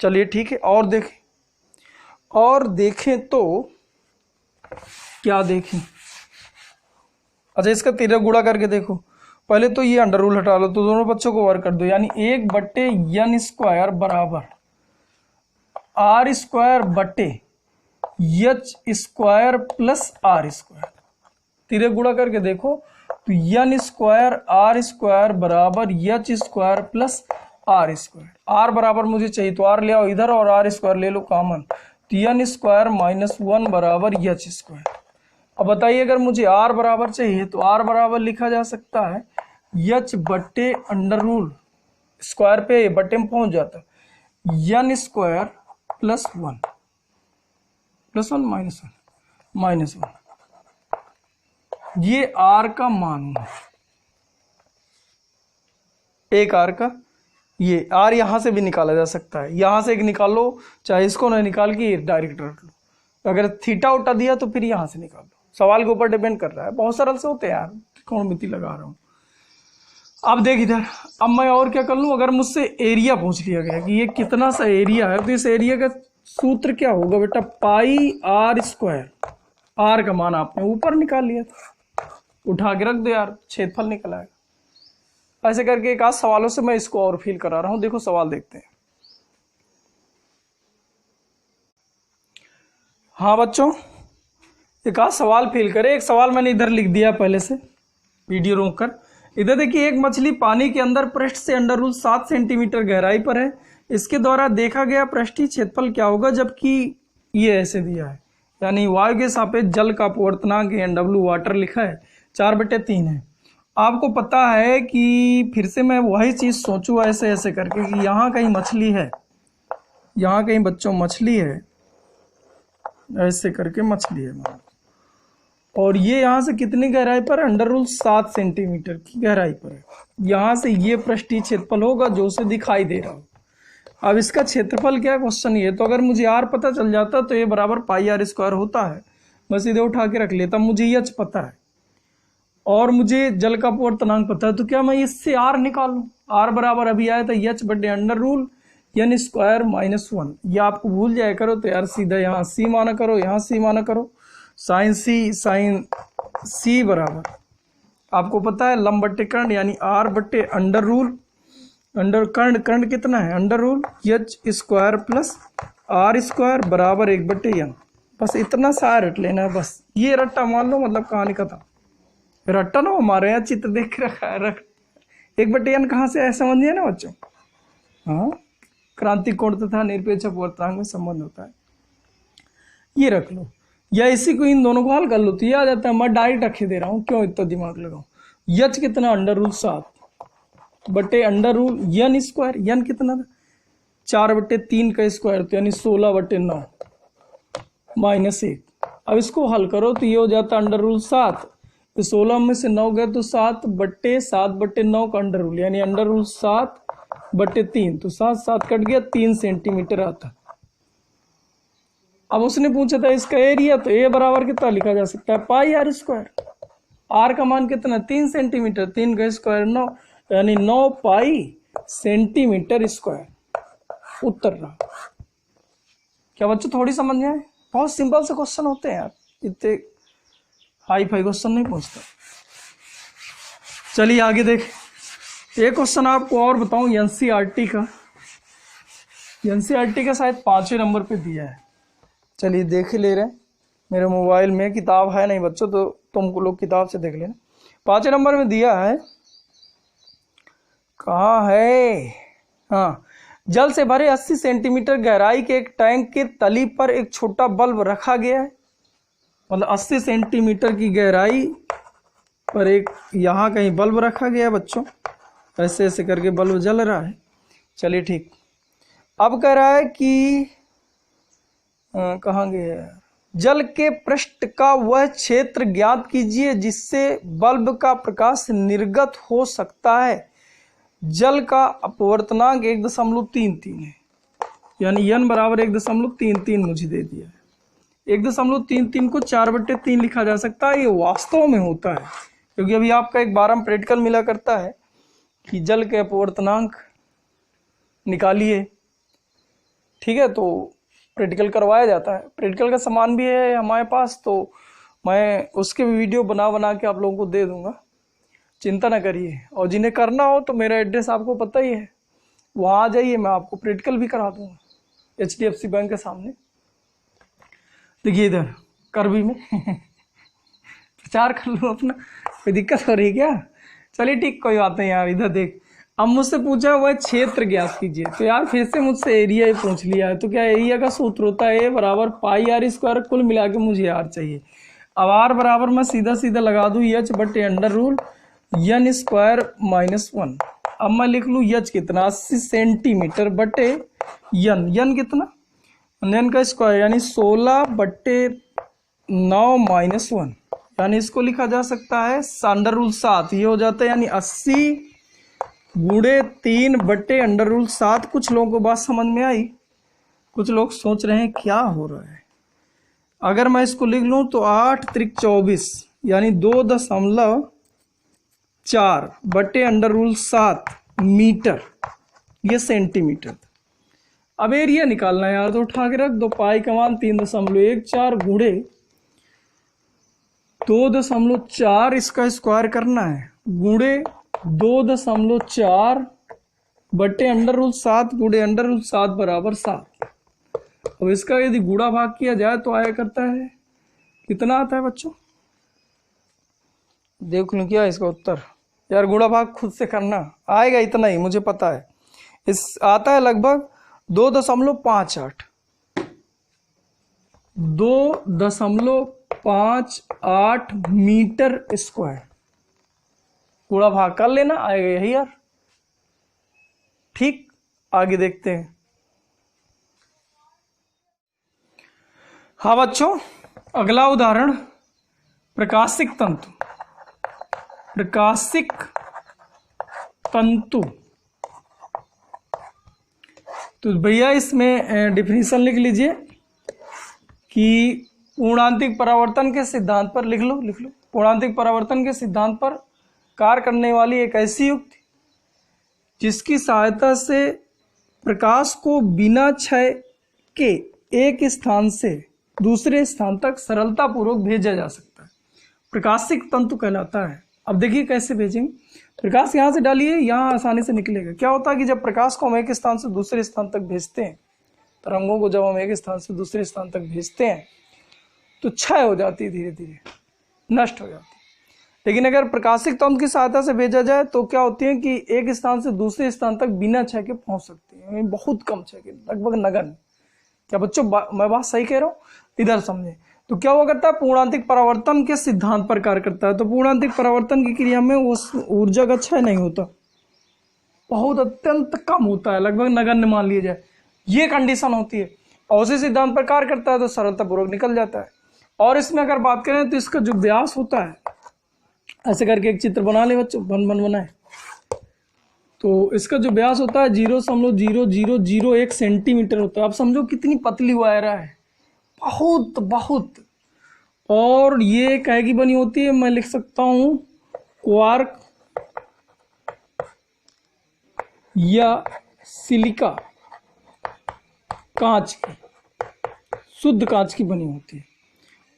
S1: चलिए ठीक है, और देखें तो क्या देखें? अच्छा इसका तिरक गुणा करके देखो। पहले तो ये अंडर रूल हटा लो, तो दोनों बच्चों को वर्क कर दो। यानी 1/n स्क्वायर बराबर आर स्क्वायर बटे H square plus R square. तिरक गुणा करके देखो तो n स्क्वायर आर स्क्वायर बराबर H square plus R square. R बराबर मुझे चाहिए तो आर ले आओ इधर, और आर स्क्वायर ले लो कॉमन, तो n स्क्वायर -1 बराबर एच स्क्वायर। अब बताइए अगर मुझे r बराबर चाहिए तो r बराबर लिखा जा सकता है h बट्टे अंडर रूल, स्क्वायर पे बट्टे में पहुंच जाता, n स्क्वायर प्लस 1 -1 ये r का मान है, एक r का। ये r यहां से भी निकाला जा सकता है, यहां से एक निकाल लो, चाहे इसको ना निकाल के डायरेक्ट रख लो। अगर थीटा उठा दिया तो फिर यहां से निकाल लो, सवाल के ऊपर डिपेंड कर रहा है। बहुत सरल से होते हैं यार, कौन मिति लगा रहा हूं। अब देख इधर, अब मैं और क्या कर लूं? अगर मुझसे एरिया पूछ लिया गया कि ये कितना सा एरिया है, तो इस एरिया का सूत्र क्या होगा बेटा? पाई आर स्क्वायर। आर का मान आपने ऊपर निकाल लिया था, उठा के रख दो यार, क्षेत्रफल निकल आएगा। ऐसे करके एक आध सवालों से मैं इसको और फील करा रहा हूं। देखो सवाल देखते हैं। हाँ बच्चों, एक आध सवाल फील करे। एक सवाल मैंने इधर लिख दिया पहले से, वीडियो रोक कर। इधर देखिए, एक मछली पानी के अंदर पृष्ठ से अंडर रूल 7 सेंटीमीटर गहराई पर है। इसके द्वारा देखा गया पृष्ठीय क्षेत्रफल क्या होगा? जबकि ये ऐसे दिया है, यानी वायु के सापेक्ष जल का अपवर्तनांक NW वाटर लिखा है 4/3 है। आपको पता है कि फिर से मैं वही चीज सोचूं ऐसे ऐसे करके कि यहाँ कहीं मछली है, यहाँ कहीं बच्चों मछली है, ऐसे करके मछली है, और ये यहाँ से कितनी गहराई पर? अंडर रूल 7 सेंटीमीटर की गहराई पर है। यहाँ से ये पृष्ठीय क्षेत्रफल होगा जो उसे दिखाई दे रहा हो। अब इसका क्षेत्रफल क्या? क्वेश्चन ये। तो अगर मुझे r पता चल जाता तो ये बराबर पाई आर स्क्वायर होता है, मैं सीधे उठा के रख लेता। मुझे एच पता है और मुझे जल का अपवर्तनांक पता है, तो क्या मैं इससे r निकाल लूँ? r बराबर अभी आया था एच बटे अंडर रूल n स्क्वायर -1। ये आपको भूल जाया करो तो यार सीधा यहाँ c माना करो, यहाँ c माना करो। साइन c बराबर आपको पता है लंब बट्टे कर्ण, यानी r बट्टे अंडर रूल, अंडर कर्ण कितना है? Under root H square plus R square बराबर 1/n। बस इतना सा रट लेना है, बस ये रट्टा मान लो, मतलब कहानी खत्म। रट्टा ना हमारे यहाँ चित्र देख के रखा है, रख 1/n कहाँ से आया समझिए ना बच्चों। हाँ, क्रांतिक कोण तथा निरपेक्ष अपवर्तनांक में संबंध होता है, ये रख लो। या इसी को इन दोनों को हल कर लो तो ये आ जाता है। मैं डायरेक्ट रखे दे रहा हूँ, क्यों इतना दिमाग लगाऊं। यच कितना, अंडर रूल 7 बटे अंडर रूल यन स्क्वायर। यन कितना था 4/3 का स्क्वायर, तो यानी 16/9 -1। अब इसको हल करो तो ये हो जाता है अंडर रूल 7, तो 16 में से 9 गए तो 7/7/9 का अंडर रूल, यानी अंडर रूल 7/3, तो 7 कट गया, 3 सेंटीमीटर आता। अब उसने पूछा था इसका एरिया, तो ए बराबर कितना लिखा जा सकता है, पाई आर स्क्वायर। आर का मान कितना 3 सेंटीमीटर, 3 का स्क्वायर 9, यानी 9 पाई सेंटीमीटर स्क्वायर उत्तर रहा। क्या बच्चों थोड़ी समझ में आए? बहुत सिंपल से क्वेश्चन होते हैं यार, इतने हाई फाई क्वेश्चन नहीं पूछता। चलिए आगे देख, एक क्वेश्चन आपको और बताऊं एनसीईआरटी का। एनसीईआरटी का शायद 5वें नंबर पे दिया है। चलिए देख ले रहे हैं, मेरे मोबाइल में किताब है नहीं बच्चों, तो तुम लोग किताब से देख लेना। 5वें नंबर में दिया है, कहाँ है, हाँ, जल से भरे 80 सेंटीमीटर गहराई के एक टैंक के तली पर एक छोटा बल्ब रखा गया है। मतलब 80 सेंटीमीटर की गहराई पर एक यहाँ कहीं बल्ब रखा गया है बच्चों, ऐसे ऐसे करके बल्ब जल रहा है। चलिए ठीक, अब कह रहा है कि कहाँ गया, जल के पृष्ठ का वह क्षेत्र ज्ञात कीजिए जिससे बल्ब का प्रकाश निर्गत हो सकता है। जल का अपवर्तनांक 1.33 है, यानी n बराबर 1.33 मुझे दे दिया है। 1.33 को 4/3 लिखा जा सकता है। ये वास्तव में होता है, क्योंकि अभी आपका एक 12 प्रैक्टिकल मिला करता है कि जल के अपवर्तनांक निकालिए, ठीक है, तो प्रैक्टिकल करवाया जाता है। प्रैक्टिकल का सामान भी है हमारे पास, तो मैं उसके भी वीडियो बना के आप लोगों को दे दूंगा, चिंता ना करिए। और जिन्हें करना हो तो मेरा एड्रेस आपको पता ही है, वहाँ आ जाइए, मैं आपको प्रैक्टिकल भी करा दूंगा HDFC बैंक के सामने। देखिए इधर करबी में प्रचार कर लो अपना, कोई दिक्कत हो रही क्या? चलिए ठीक, कोई बात नहीं यार। इधर देख, अब मुझसे पूछा वह क्षेत्र ज्ञात कीजिए, तो यार फिर से मुझसे एरिया ही पूछ लिया है। तो क्या एरिया का सूत्र होता है ए बराबर पाई आर स्क्वायर, कुल मिला के मुझे आर चाहिए। अब आर बराबर मैं सीधा सीधा लगा दूं एच बटे अंडर रूल यन स्क्वायर -1। अब मैं लिख लूँ एच कितना 80 सेंटीमीटर बटे यन, यन कितना, यन का स्क्वायर यानी 16/9 -1, यानी इसको लिखा जा सकता है अंडर रूल 7, ये हो जाता है यानी 80 गुणे 3 बटे अंडर रूल 7। कुछ लोगों को बात समझ में आई, कुछ लोग सोच रहे हैं क्या हो रहा है। अगर मैं इसको लिख लूं तो 8 त्रिक 24 यानी 2.4 बटे अंडर रूल 7 मीटर, ये सेंटीमीटर। अब एरिया निकालना है यार, तो उठा के रख दो, पाई का मान 3.14 गुणे 2.4, इसका स्क्वायर करना है, गुणे 2.4 बटे अंडर रूल 7 गुणे अंडर रूल 7 बराबर 7। अब इसका यदि गुणा भाग किया जाए तो आया करता है, कितना आता है बच्चों, देख लूं क्या इसका उत्तर। यार गुणा भाग खुद से करना, आएगा इतना ही मुझे पता है। इस आता है लगभग 2.58 2.58 मीटर स्क्वायर। गुणा भाग कर लेना, आएगा यही यार। ठीक, आगे देखते हैं। हाँ बच्चों, अगला उदाहरण प्रकाशिक तंतु। प्रकाशिक तंतु, तो भैया इसमें डिफिनीशन लिख लीजिए कि पूर्णांतिक परावर्तन के सिद्धांत पर लिख लो। पूर्णांतिक परावर्तन के सिद्धांत पर कार्य करने वाली एक ऐसी युक्ति जिसकी सहायता से प्रकाश को बिना क्षय के एक स्थान से दूसरे स्थान तक सरलता पूर्वक भेजा जा सकता है, प्रकाशिक तंतु कहलाता है। अब देखिए कैसे भेजेंगे, प्रकाश यहाँ से डालिए, यहाँ आसानी से निकलेगा। क्या होता है कि जब प्रकाश को हम एक स्थान से दूसरे स्थान तक भेजते हैं, तरंगों को जब हम एक स्थान से दूसरे स्थान तक भेजते हैं तो क्षय हो जाती है, धीरे धीरे नष्ट हो जाती है। लेकिन अगर प्रकाशिक तंतु की सहायता से भेजा जाए तो क्या होती है कि एक स्थान से दूसरे स्थान तक बिना क्षय के पहुंच सकती है, बहुत कम क्षय के, लगभग नगण्य। क्या बच्चों मैं बात सही कह रहा हूँ? इधर समझे, तो क्या हुआ करता है, पूर्णांतिक परावर्तन के सिद्धांत पर कार्य करता है। तो पूर्णांतिक परावर्तन की क्रिया में उस ऊर्जा का क्षय नहीं होता, बहुत अत्यंत कम होता है, लगभग नगण्य मान लिया जाए, ये कंडीशन होती है। और उसी सिद्धांत पर कार्य करता है तो सरलतापूर्वक निकल जाता है। और इसमें अगर बात करें तो इसका जो व्यास होता है, ऐसे करके एक चित्र बना ले बच्चों, बनाए। तो इसका जो व्यास होता है 0.0001 सेंटीमीटर होता है। आप समझो कितनी पतली वायर है, बहुत बहुत। और ये कहे की बनी होती है, मैं लिख सकता हूं क्वार्क या सिलिका, कांच की, शुद्ध कांच की बनी होती है।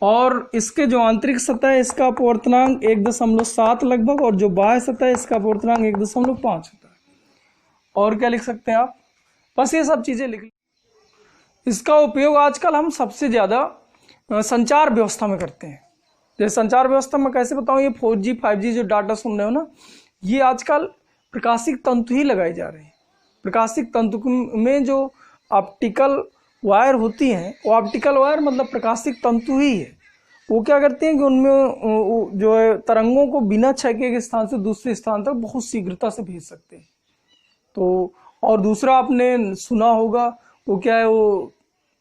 S1: और इसके जो आंतरिक सतह है इसका अपवर्तनांक 1.7 लगभग, और जो बाह्य सतह है इसका अपवर्तनांक 1.5 होता है। और क्या लिख सकते हैं आप, बस ये सब चीजें लिख। इसका उपयोग आजकल हम सबसे ज्यादा संचार व्यवस्था में करते हैं। जैसे संचार व्यवस्था में कैसे बताऊं, ये 4G 5G जो डाटा सुन रहे हो ना, ये आजकल प्रकाशिक तंतु ही लगाए जा रहे हैं। प्रकाशिक तंतु में जो ऑप्टिकल वायर होती हैं, वो ऑप्टिकल वायर मतलब प्रकाशिक तंतु ही है। वो क्या करते हैं कि उनमें जो है तरंगों को बिना क्षय के एक स्थान से दूसरे स्थान तक बहुत शीघ्रता से भेज सकते हैं। तो और दूसरा आपने सुना होगा वो क्या है, वो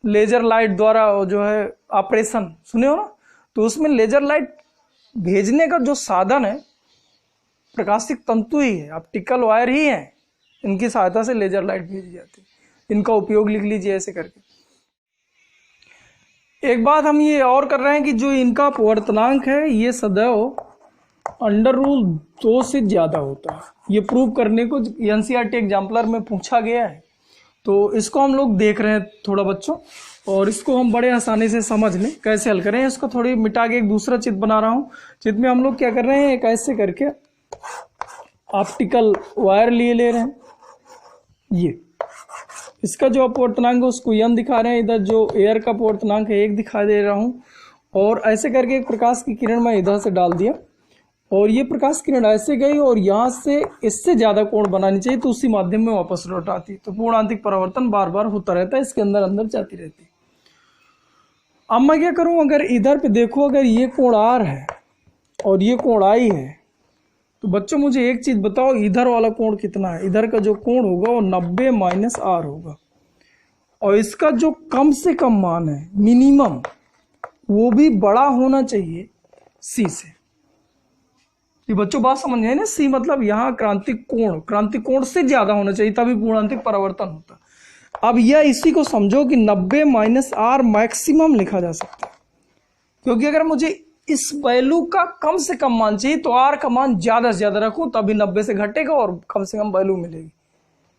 S1: लेजर लाइट द्वारा जो है ऑपरेशन सुने हो ना, तो उसमें लेजर लाइट भेजने का जो साधन है प्रकाशिक तंतु ही है, ऑप्टिकल वायर ही है। इनकी सहायता से लेजर लाइट भेजी जाती है। इनका उपयोग लिख लीजिए ऐसे करके। एक बात हम ये और कर रहे हैं कि जो इनका अपवर्तनांक है ये सदैव √2 से ज्यादा होता है। ये प्रूव करने को एनसीईआरटी एग्जाम्पलर में पूछा गया है। तो इसको हम लोग देख रहे हैं थोड़ा बच्चों, और इसको हम बड़े आसानी से समझ लें कैसे हल करें। इसको थोड़ी मिटा के एक दूसरा चित्र बना रहा हूँ। चित्र में हम लोग क्या कर रहे हैं, एक ऐसे करके ऑप्टिकल वायर ले रहे हैं। ये इसका जो अपवर्तनांक है उसको n दिखा रहे हैं, इधर जो एयर का अपवर्तनांक है 1 दिखा दे रहा हूं। और ऐसे करके एक प्रकाश की किरण मैं इधर से डाल दिया, और ये प्रकाश किरण ऐसे गई और यहाँ से इससे ज्यादा कोण बनानी चाहिए, तो उसी माध्यम में वापस लौट आती। तो पूर्णांतिक परावर्तन बार बार होता रहता है, इसके अंदर अंदर जाती रहती है। अब मैं क्या करूं, अगर इधर पे देखो, अगर ये कोण R है और ये कोण I है, तो बच्चों मुझे एक चीज बताओ, इधर वाला कोण कितना है? इधर का जो कोण होगा वो 90 - R होगा, और इसका जो कम से कम मान है मिनिमम, वो भी बड़ा होना चाहिए C से। ये बच्चों बात समझ गए ना, C मतलब यहाँ क्रांतिक कोण से ज्यादा होना चाहिए, तभी पूर्णांतिक परावर्तन होता। अब यह इसी को समझो कि 90 - R मैक्सिमम लिखा जा सकता है, क्योंकि अगर मुझे इस वैल्यू का कम से कम मान चाहिए तो R का मान ज्यादा से ज्यादा रखूं, तभी 90 से घटेगा और कम से कम वैल्यू मिलेगी।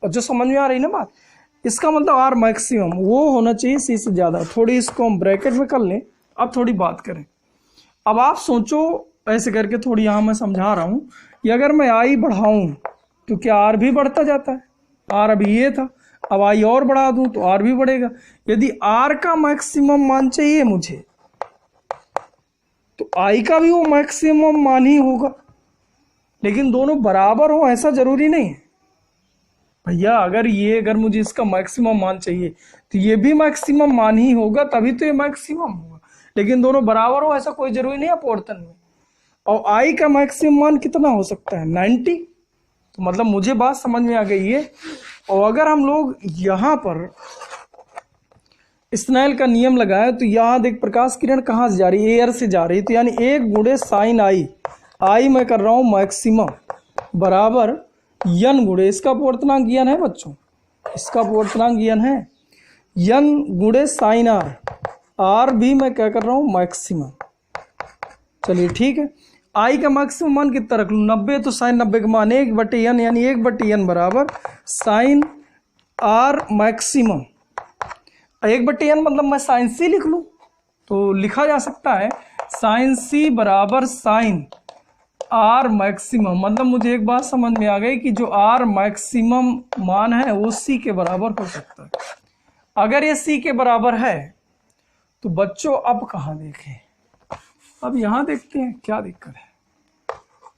S1: और जो समझ में आ रही ना बात, इसका मतलब R मैक्सिमम वो होना चाहिए C से ज्यादा। थोड़ी इसको हम ब्रैकेट में कर लें। अब थोड़ी बात करें। अब आप सोचो ऐसे करके, थोड़ी यहां मैं समझा रहा हूं कि अगर मैं I बढ़ाऊं तो क्या R भी बढ़ता जाता है? R अभी ये था, अब I और बढ़ा दूं तो R भी बढ़ेगा। यदि R का मैक्सिमम मान चाहिए मुझे, तो I का भी वो मैक्सिमम मान ही होगा, लेकिन दोनों बराबर हो ऐसा जरूरी नहीं है भैया। अगर मुझे इसका मैक्सिमम मान चाहिए तो ये भी मैक्सिमम मान ही होगा, तभी तो ये मैक्सिमम होगा, लेकिन दोनों बराबर हो ऐसा कोई जरूरी नहीं है अपवर्तन में। और I का मैक्सिमम मान कितना हो सकता है? 90। तो मतलब मुझे बात समझ में आ गई है। और अगर हम लोग यहाँ पर स्नेल का नियम लगाए तो यहाँ देख प्रकाश किरण कहाँ से जा रही है? एयर से जा रही है, तो यानी 1 × sin I मैं कर रहा हूँ मैक्सिमम बराबर n गुणे इसका अपवर्तनांक n है बच्चों, इसका अपवर्तनांक n है, n × sin R भी मैं क्या कर रहा हूँ मैक्सिमम। चलिए ठीक है, I का मैक्सिमम मान कितना रख लूँ? 90। तो sin 90 का मान 1/n, यानी 1/n बराबर sin R मैक्सिमम। 1/n मतलब मैं sin C लिख लूँ, तो लिखा जा सकता है sin C बराबर sin R मैक्सिमम। मतलब मुझे एक बात समझ में आ गई कि जो R मैक्सिमम मान है वो C के बराबर हो सकता है। अगर ये C के बराबर है तो बच्चों अब कहाँ देखें? अब यहाँ देखते हैं क्या दिक्कत है।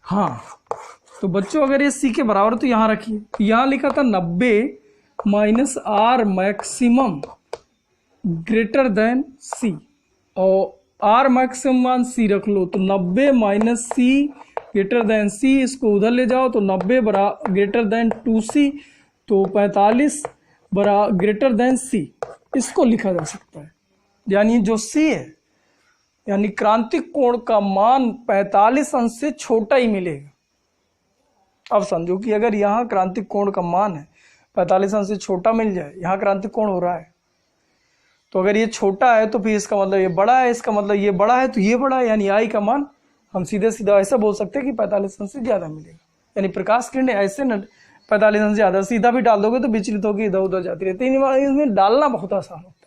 S1: हाँ, तो बच्चों अगर ये C के बराबर तो यहाँ रखिए, तो यहाँ लिखा था 90 - R maximum greater than C, और आर मैक्सिमम मान सी रख लो, तो 90 माइनस सी ग्रेटर देन सी, इसको उधर ले जाओ तो 90 ग्रेटर देन 2c, तो 45 ग्रेटर देन सी, इसको लिखा जा सकता है। यानी जो सी है यानी क्रांतिक कोण का मान 45 अंश से छोटा ही मिलेगा। अब समझो कि अगर यहाँ क्रांतिक कोण का मान है 45 अंश से छोटा मिल जाए, यहाँ क्रांतिक कोण हो रहा है, तो अगर ये छोटा है तो फिर इसका मतलब ये बड़ा है, इसका मतलब ये बड़ा है तो ये बड़ा है, यानी आई का मान हम सीधे सीधा ऐसा बोल सकते हैं कि 45 अंश से ज्यादा मिलेगा। यानी प्रकाश किरणें ऐसे न 45 अंश से ज्यादा, सीधा भी डाल दोगे तो विचलित होकर इधर उधर जाती रहती है, इसमें डालना बहुत आसान होता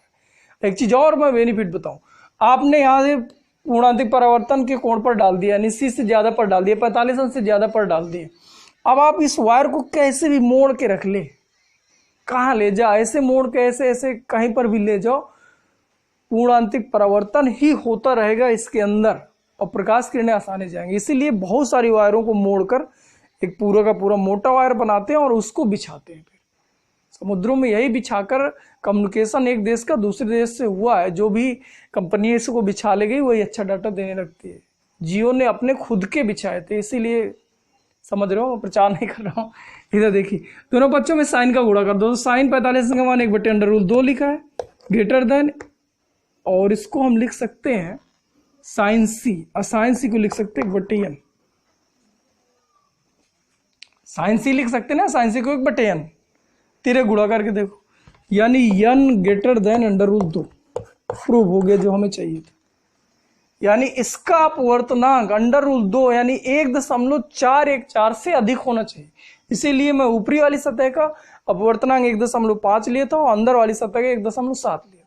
S1: है। एक चीज और मैं बेनिफिट बताऊं, आपने यहाँ से पूर्णांतिक परावर्तन के कोण पर डाल दिया, यानी सी से ज्यादा पर डाल दिया, 45 अंश से ज्यादा पर डाल दिए। अब आप इस वायर को कैसे भी मोड़ के रख ले, कहाँ ले जाओ, ऐसे मोड़ के ऐसे ऐसे कहीं पर भी ले जाओ, पूर्णांतिक परावर्तन ही होता रहेगा इसके अंदर और प्रकाश किरणें आसानी जाएंगी। इसीलिए बहुत सारी वायरों को मोड़कर एक पूरा का पूरा मोटा वायर बनाते हैं और उसको बिछाते हैं। फिर समुद्रों में यही बिछाकर कम्युनिकेशन एक देश का दूसरे देश से हुआ है। जो भी कंपनी इसको बिछा ले गई वही अच्छा डाटा देने लगती है। जियो ने अपने खुद के बिछाए थे, इसीलिए समझ रहे हो, प्रचार नहीं कर रहा हूँ। इधर देखिए, दोनों पक्षों में साइन का गुणा कर दो, तो साइन 45 का मान 1/√2 लिखा है, ग्रेटर देन, और इसको हम लिख सकते हैं साइन सी, और साइन सी को लिख सकते हैं 1/n, साइन सी लिख सकते हैं ना, साइन सी को 1/n, तिरे गुणा करके देखो, यानी n ग्रेटर देन √2 प्रूव हो गया जो हमें चाहिए था। यानी इसका अपवर्तनांक √2 यानी 1.414 से अधिक होना चाहिए। इसीलिए मैं ऊपरी वाली सतह का अपवर्तनांक 1.5 लिया था और अंदर वाली सतह का 1.7 लिया था,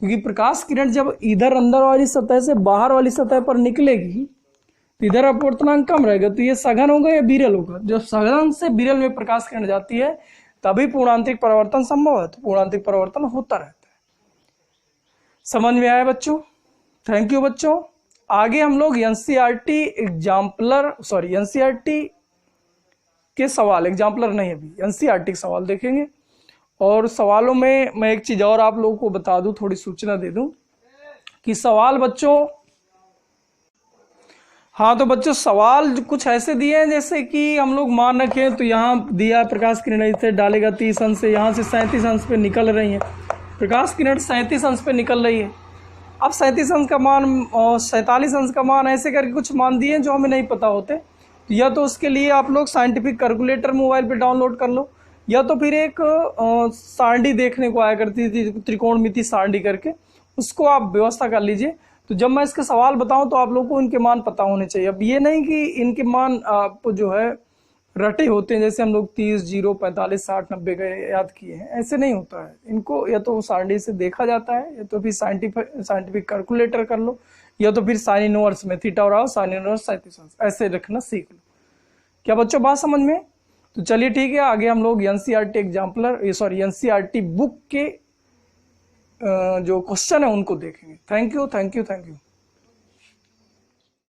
S1: क्योंकि प्रकाश किरण जब इधर अंदर वाली सतह से बाहर वाली सतह पर निकलेगी तो इधर अपवर्तनांक कम रहेगा, तो ये सघन होगा या विरल होगा। जब सघन से विरल में प्रकाश किरण जाती है तभी पूर्णांतिक परावर्तन संभव है, तो पूर्णांतिक परावर्तन होता रहता है। समझ में आया बच्चों? थैंक यू बच्चों। आगे हम लोग एनसीईआरटी के सवाल, एग्जाम्पलर नहीं अभी एनसीईआरटी के सवाल देखेंगे। और सवालों में मैं एक चीज और आप लोगों को बता दूं, थोड़ी सूचना दे दूं कि सवाल बच्चों, हाँ तो बच्चों सवाल कुछ ऐसे दिए हैं जैसे कि हम लोग मान रखें तो यहाँ दिया प्रकाश किरण इसे डालेगा 30 अंश से, यहाँ से 37 अंश पे निकल रही है, प्रकाश किरण 37 अंश पे निकल रही है। अब 37 अंश का मान और 47 अंश का मान ऐसे करके कुछ मान दिए जो हमें नहीं पता होते, तो या तो उसके लिए आप लोग साइंटिफिक कैलकुलेटर मोबाइल पे डाउनलोड कर लो, या तो फिर एक सारणी देखने को आया करती थी त्रिकोणमिति सारणी करके, उसको आप व्यवस्था कर लीजिए। तो जब मैं इसके सवाल बताऊं तो आप लोगों को इनके मान पता होने चाहिए। अब ये नहीं कि इनके मान आप जो है रटे होते हैं, जैसे हम लोग 30, 0, 45, 60, 90 का याद किए हैं, ऐसे नहीं होता है। इनको या तो सारणी से देखा जाता है, या तो फिर साइंटिफिक कैलकुलेटर कर लो, या तो फिर साइन इनवर्स में थीटा और साइन इनवर्स 37 अंश ऐसे रखना सीख लो। क्या बच्चों बात समझ में? तो चलिए ठीक है, आगे हम लोग एनसीईआरटी बुक के जो क्वेश्चन है उनको देखेंगे। Thank you.